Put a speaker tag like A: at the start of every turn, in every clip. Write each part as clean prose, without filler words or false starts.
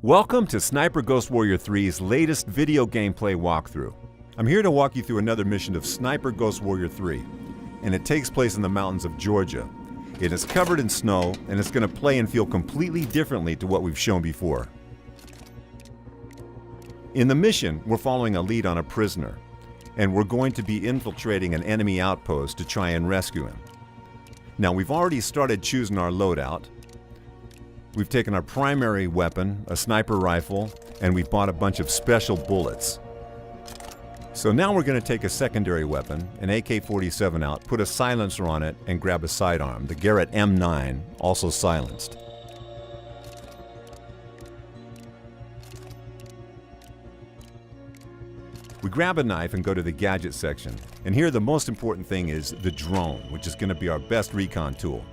A: Welcome to Sniper Ghost Warrior 3's latest video gameplay walkthrough. I'm here to walk you through another mission of Sniper Ghost Warrior 3, and it takes place in the mountains of Georgia. It is covered in snow, and it's going to play and feel completely differently to what we've shown before. In the mission, we're following a lead on a prisoner, and we're going to be infiltrating an enemy outpost to try and rescue him. Now, we've already started choosing our loadout. We've taken our primary weapon, a sniper rifle, and we've bought a bunch of special bullets. So now we're going to take a secondary weapon, an AK-47 out, put a silencer on it, and grab a sidearm, the Garrett M9, also silenced. We grab a knife and go to the gadget section. And here the most important thing is the drone, which is going to be our best recon tool.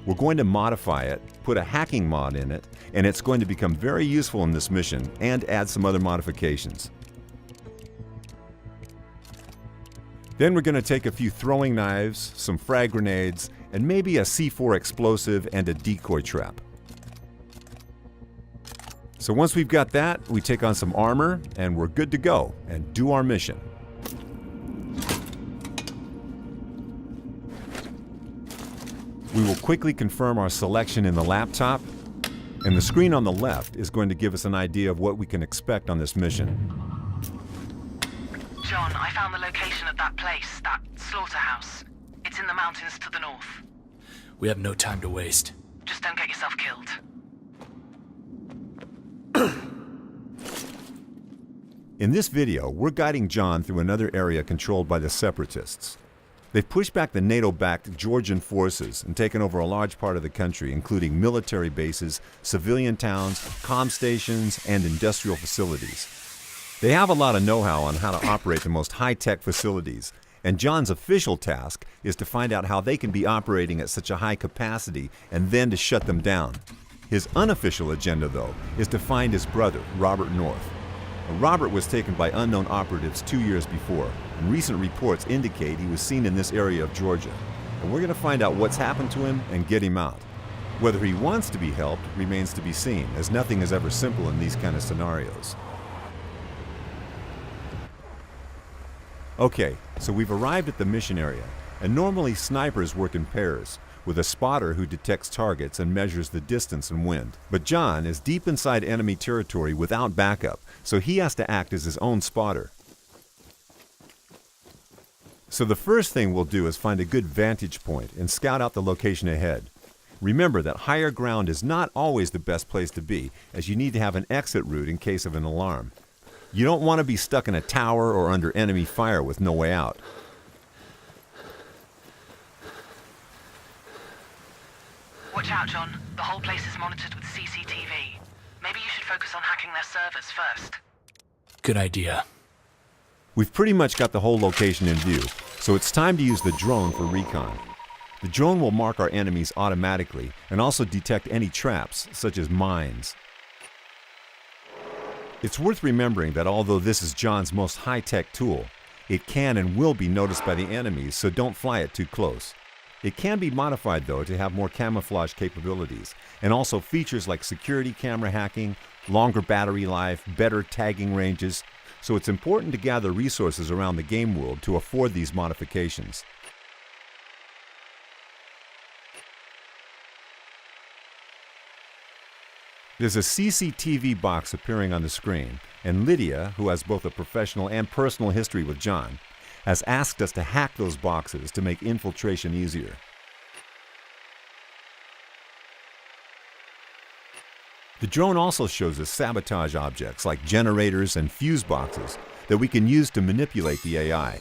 A: We're going to modify it, put a hacking mod in it, and it's going to become very useful in this mission and add some other modifications. Then we're going to take a few throwing knives, some frag grenades, and maybe a C4 explosive and a decoy trap. So once we've got that, we take on some armor and we're good to go and do our mission. We will quickly confirm our selection in the laptop, and the screen on the left is going to give us an idea of what we can expect on this mission.
B: John, I found the location of that place, that Slaughterhouse. It's in the mountains to the north.
C: We have no time to waste.
B: Just don't get yourself killed.
A: In this video, we're guiding John through another area controlled by the Separatists. They've pushed back the NATO-backed Georgian forces and taken over a large part of the country, including military bases, civilian towns, comm stations, and industrial facilities. They have a lot of know-how on how to operate the most high-tech facilities, and John's official task is to find out how they can be operating at such a high capacity and then to shut them down. His unofficial agenda, though, is to find his brother, Robert North. Robert was taken by unknown operatives 2 years before, and recent reports indicate he was seen in this area of Georgia. And we're going to find out what's happened to him and get him out. Whether he wants to be helped remains to be seen, as nothing is ever simple in these kind of scenarios. Okay, so we've arrived at the mission area, and normally snipers work in pairs, with a spotter who detects targets and measures the distance and wind. But John is deep inside enemy territory without backup, so he has to act as his own spotter. So the first thing we'll do is find a good vantage point and scout out the location ahead. Remember that higher ground is not always the best place to be, as you need to have an exit route in case of an alarm. You don't want to be stuck in a tower or under enemy fire with no way out.
B: Watch out, John. The whole place is monitored with CCTV. Maybe you should focus on hacking their servers first.
C: Good idea.
A: We've pretty much got the whole location in view, so it's time to use the drone for recon. The drone will mark our enemies automatically and also detect any traps, such as mines. It's worth remembering that although this is John's most high-tech tool, it can and will be noticed by the enemies, so don't fly it too close. It can be modified, though, to have more camouflage capabilities, and also features like security camera hacking, longer battery life, better tagging ranges, so it's important to gather resources around the game world to afford these modifications. There's a CCTV box appearing on the screen, and Lydia, who has both a professional and personal history with John, has asked us to hack those boxes to make infiltration easier. The drone also shows us sabotage objects like generators and fuse boxes that we can use to manipulate the AI.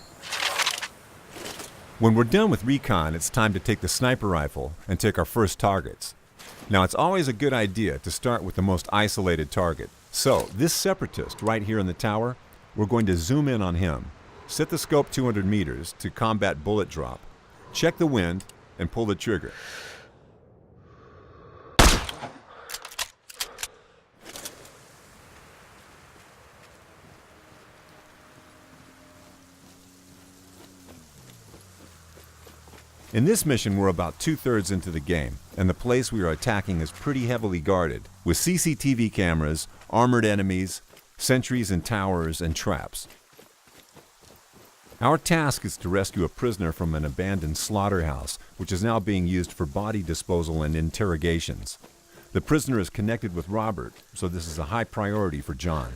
A: When we're done with recon, it's time to take the sniper rifle and take our first targets. Now, it's always a good idea to start with the most isolated target. So, this separatist right here in the tower, we're going to zoom in on him. Set the scope 200 meters to combat bullet drop. Check the wind and pull the trigger. In this mission, we're about 2/3 into the game, and the place we are attacking is pretty heavily guarded, with CCTV cameras, armored enemies, sentries and towers, and traps. Our task is to rescue a prisoner from an abandoned slaughterhouse, which is now being used for body disposal and interrogations. The prisoner is connected with Robert, so this is a high priority for John.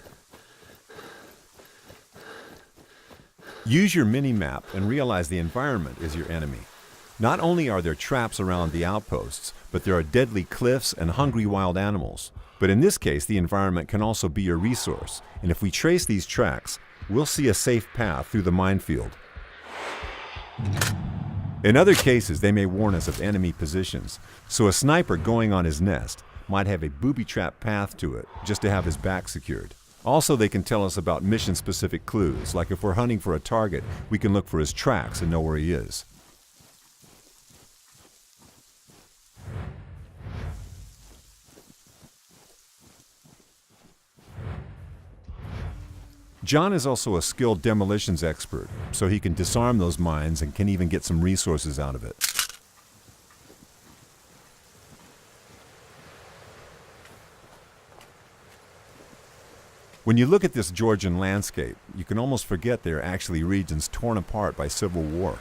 A: Use your mini-map and realize the environment is your enemy. Not only are there traps around the outposts, but there are deadly cliffs and hungry wild animals. But in this case, the environment can also be your resource, and if we trace these tracks, we'll see a safe path through the minefield. In other cases, they may warn us of enemy positions, so a sniper going on his nest might have a booby-trap path to it just to have his back secured. Also, they can tell us about mission-specific clues, like if we're hunting for a target, we can look for his tracks and know where he is. John is also a skilled demolitions expert, so he can disarm those mines and can even get some resources out of it. When you look at this Georgian landscape, you can almost forget they are actually regions torn apart by civil war.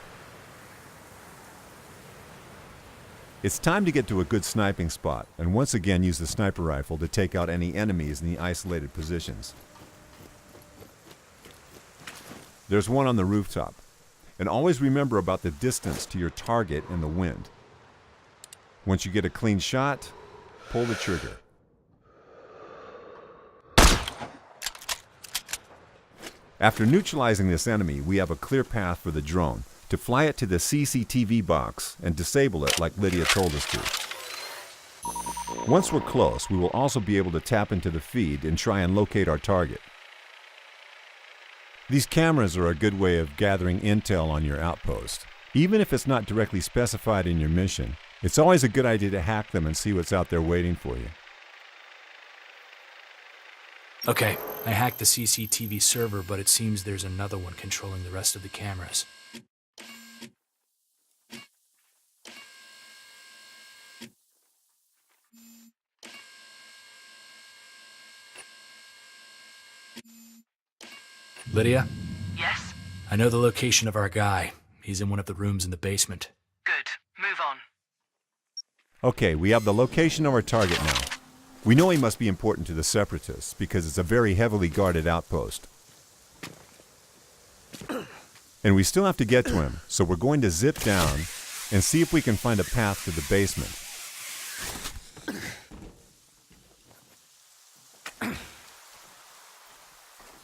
A: It's time to get to a good sniping spot and once again use the sniper rifle to take out any enemies in the isolated positions. There's one on the rooftop. And always remember about the distance to your target and the wind. Once you get a clean shot, pull the trigger. After neutralizing this enemy, we have a clear path for the drone to fly it to the CCTV box and disable it like Lydia told us to. Once we're close, we will also be able to tap into the feed and try and locate our target. These cameras are a good way of gathering intel on your outpost. Even if it's not directly specified in your mission, it's always a good idea to hack them and see what's out there waiting for you.
C: Okay, I hacked the CCTV server, but it seems there's another one controlling the rest of the cameras. Lydia?
B: Yes?
C: I know the location of our guy. He's in one of the rooms in the basement.
B: Good. Move on.
A: Okay, we have the location of our target now. We know he must be important to the Separatists because it's a very heavily guarded outpost. And we still have to get to him, so we're going to zip down and see if we can find a path to the basement.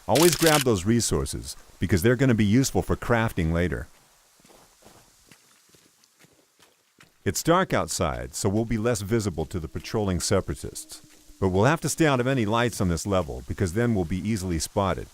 A: Always grab those resources because they're going to be useful for crafting later. It's dark outside, so we'll be less visible to the patrolling Separatists. But we'll have to stay out of any lights on this level because then we'll be easily spotted.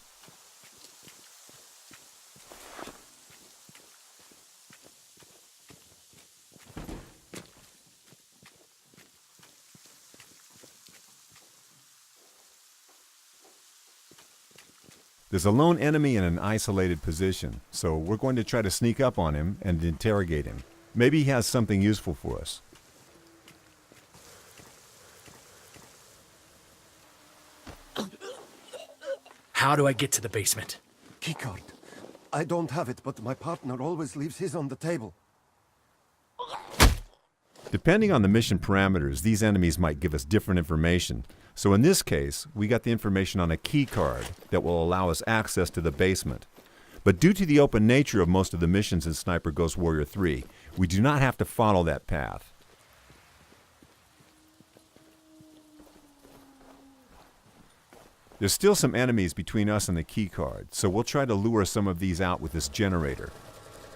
A: There's a lone enemy in an isolated position, so we're going to try to sneak up on him and interrogate him. Maybe he has something useful for us.
C: How do I get to the basement?
D: Keycard. I don't have it, but my partner always leaves his on the table.
A: Depending on the mission parameters, these enemies might give us different information. So in this case, we got the information on a key card that will allow us access to the basement. But due to the open nature of most of the missions in Sniper Ghost Warrior 3, we do not have to follow that path. There's still some enemies between us and the key card, so we'll try to lure some of these out with this generator.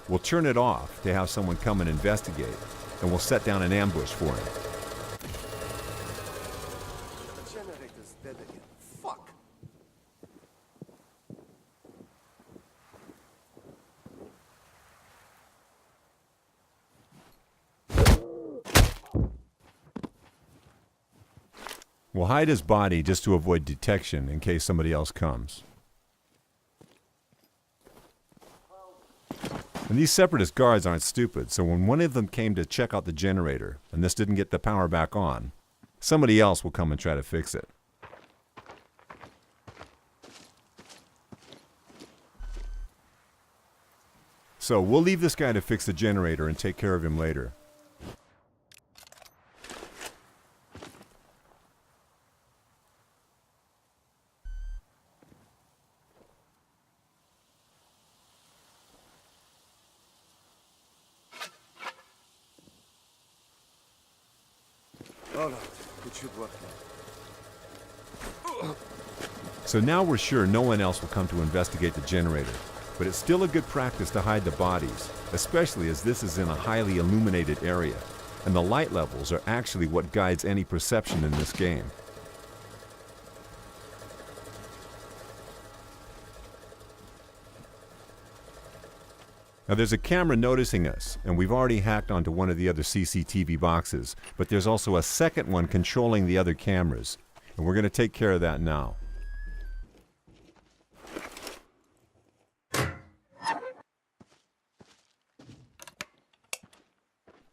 A: We'll turn it off to have someone come and investigate, and we'll set down an ambush for him.
D: The generator's dead again. Fuck!
A: We'll hide his body just to avoid detection in case somebody else comes. And these Separatist guards aren't stupid, so when one of them came to check out the generator, and this didn't get the power back on, somebody else will come and try to fix it. So we'll leave this guy to fix the generator and take care of him later.
D: All right, it should work now.
A: So now we're sure no one else will come to investigate the generator, but it's still a good practice to hide the bodies, especially as this is in a highly illuminated area, and the light levels are actually what guides any perception in this game. Now there's a camera noticing us, and we've already hacked onto one of the other CCTV boxes, but there's also a second one controlling the other cameras, and we're going to take care of that now.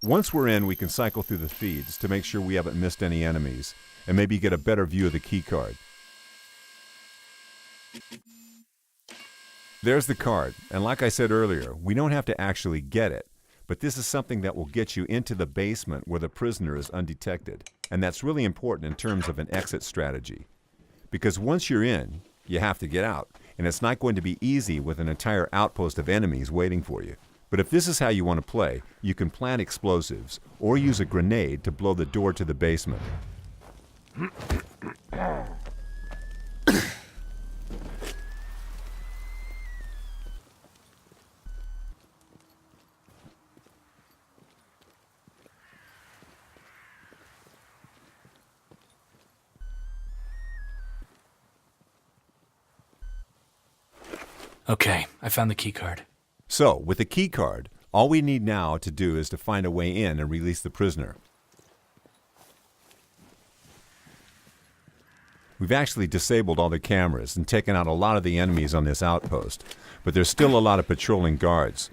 A: Once we're in, we can cycle through the feeds to make sure we haven't missed any enemies, and maybe get a better view of the keycard. There's the card, and like I said earlier, we don't have to actually get it, but this is something that will get you into the basement where the prisoner is undetected, and that's really important in terms of an exit strategy. Because once you're in, you have to get out, and it's not going to be easy with an entire outpost of enemies waiting for you. But if this is how you want to play, you can plant explosives, or use a grenade to blow the door to the basement.
C: Okay, I found the keycard.
A: So, with the key card, all we need now to do is to find a way in and release the prisoner. We've actually disabled all the cameras and taken out a lot of the enemies on this outpost, but there's still a lot of patrolling guards.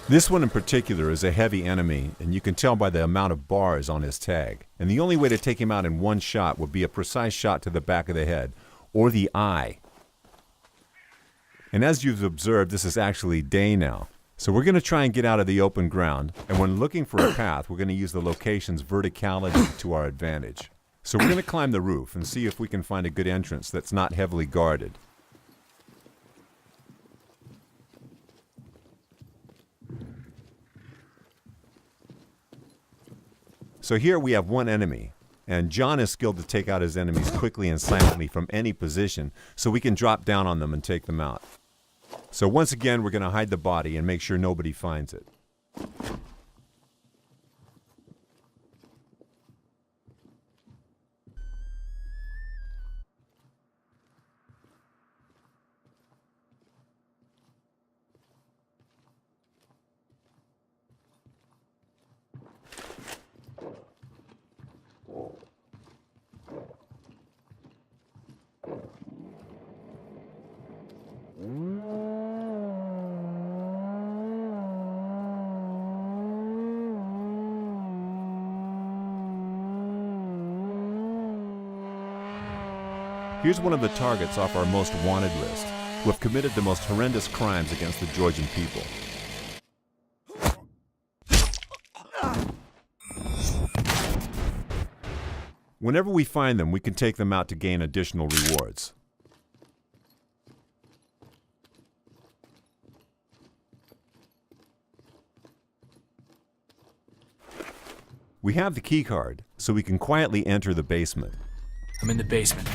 A: This one in particular is a heavy enemy, and you can tell by the amount of bars on his tag. And the only way to take him out in one shot would be a precise shot to the back of the head, or the eye. And as you've observed, this is actually day now. So we're going to try and get out of the open ground, and when looking for a path, we're going to use the location's verticality to our advantage. So we're going to climb the roof and see if we can find a good entrance that's not heavily guarded. So here we have one enemy, and John is skilled to take out his enemies quickly and silently from any position, so we can drop down on them and take them out. So once again, we're going to hide the body and make sure nobody finds it. Here's one of the targets off our most wanted list, who have committed the most horrendous crimes against the Georgian people. Whenever we find them, we can take them out to gain additional rewards. We have the key card, so we can quietly enter the basement.
C: I'm in the basement.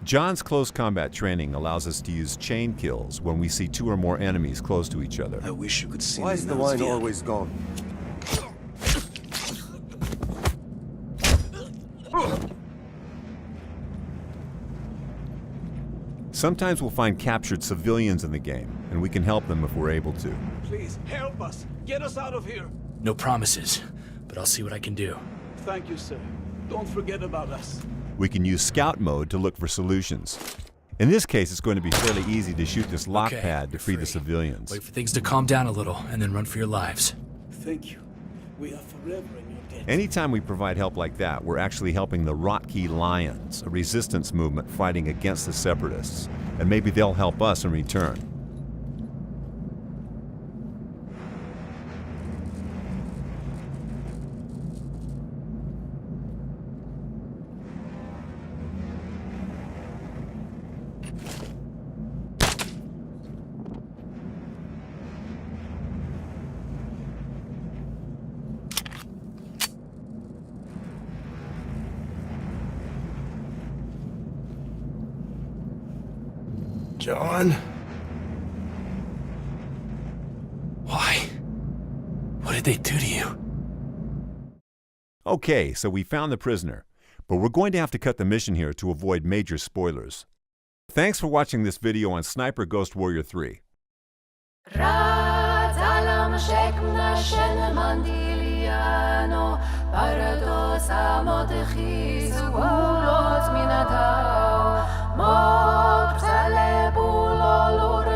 A: John's close combat training allows us to use chain kills when we see two or more enemies close to each other.
E: I wish you could see
D: Why
E: me
D: is the
E: now,
D: wine
E: Sviat.
D: always gone?
A: Sometimes we'll find captured civilians in the game, and we can help them if we're able to.
E: Please, help us. Get us out of here.
C: No promises, but I'll see what I can do.
E: Thank you, sir. Don't forget about us.
A: We can use scout mode to look for solutions. In this case, it's going to be fairly easy to shoot this lock
C: Okay,
A: pad to
C: you're
A: free the
C: free.
A: civilians.
C: Wait for things to calm down a little, and then run for your lives.
E: Thank you. We are forever in your debt.
A: Anytime we provide help like that, we're actually helping the Rotkey Lions, a resistance movement fighting against the Separatists. And maybe they'll help us in return.
F: John?
C: Why? What did they do to you?
A: Okay, so we found the prisoner, but we're going to have to cut the mission here to avoid major spoilers. Thanks for watching this video on Sniper Ghost Warrior 3.
G: مبتل بولا لور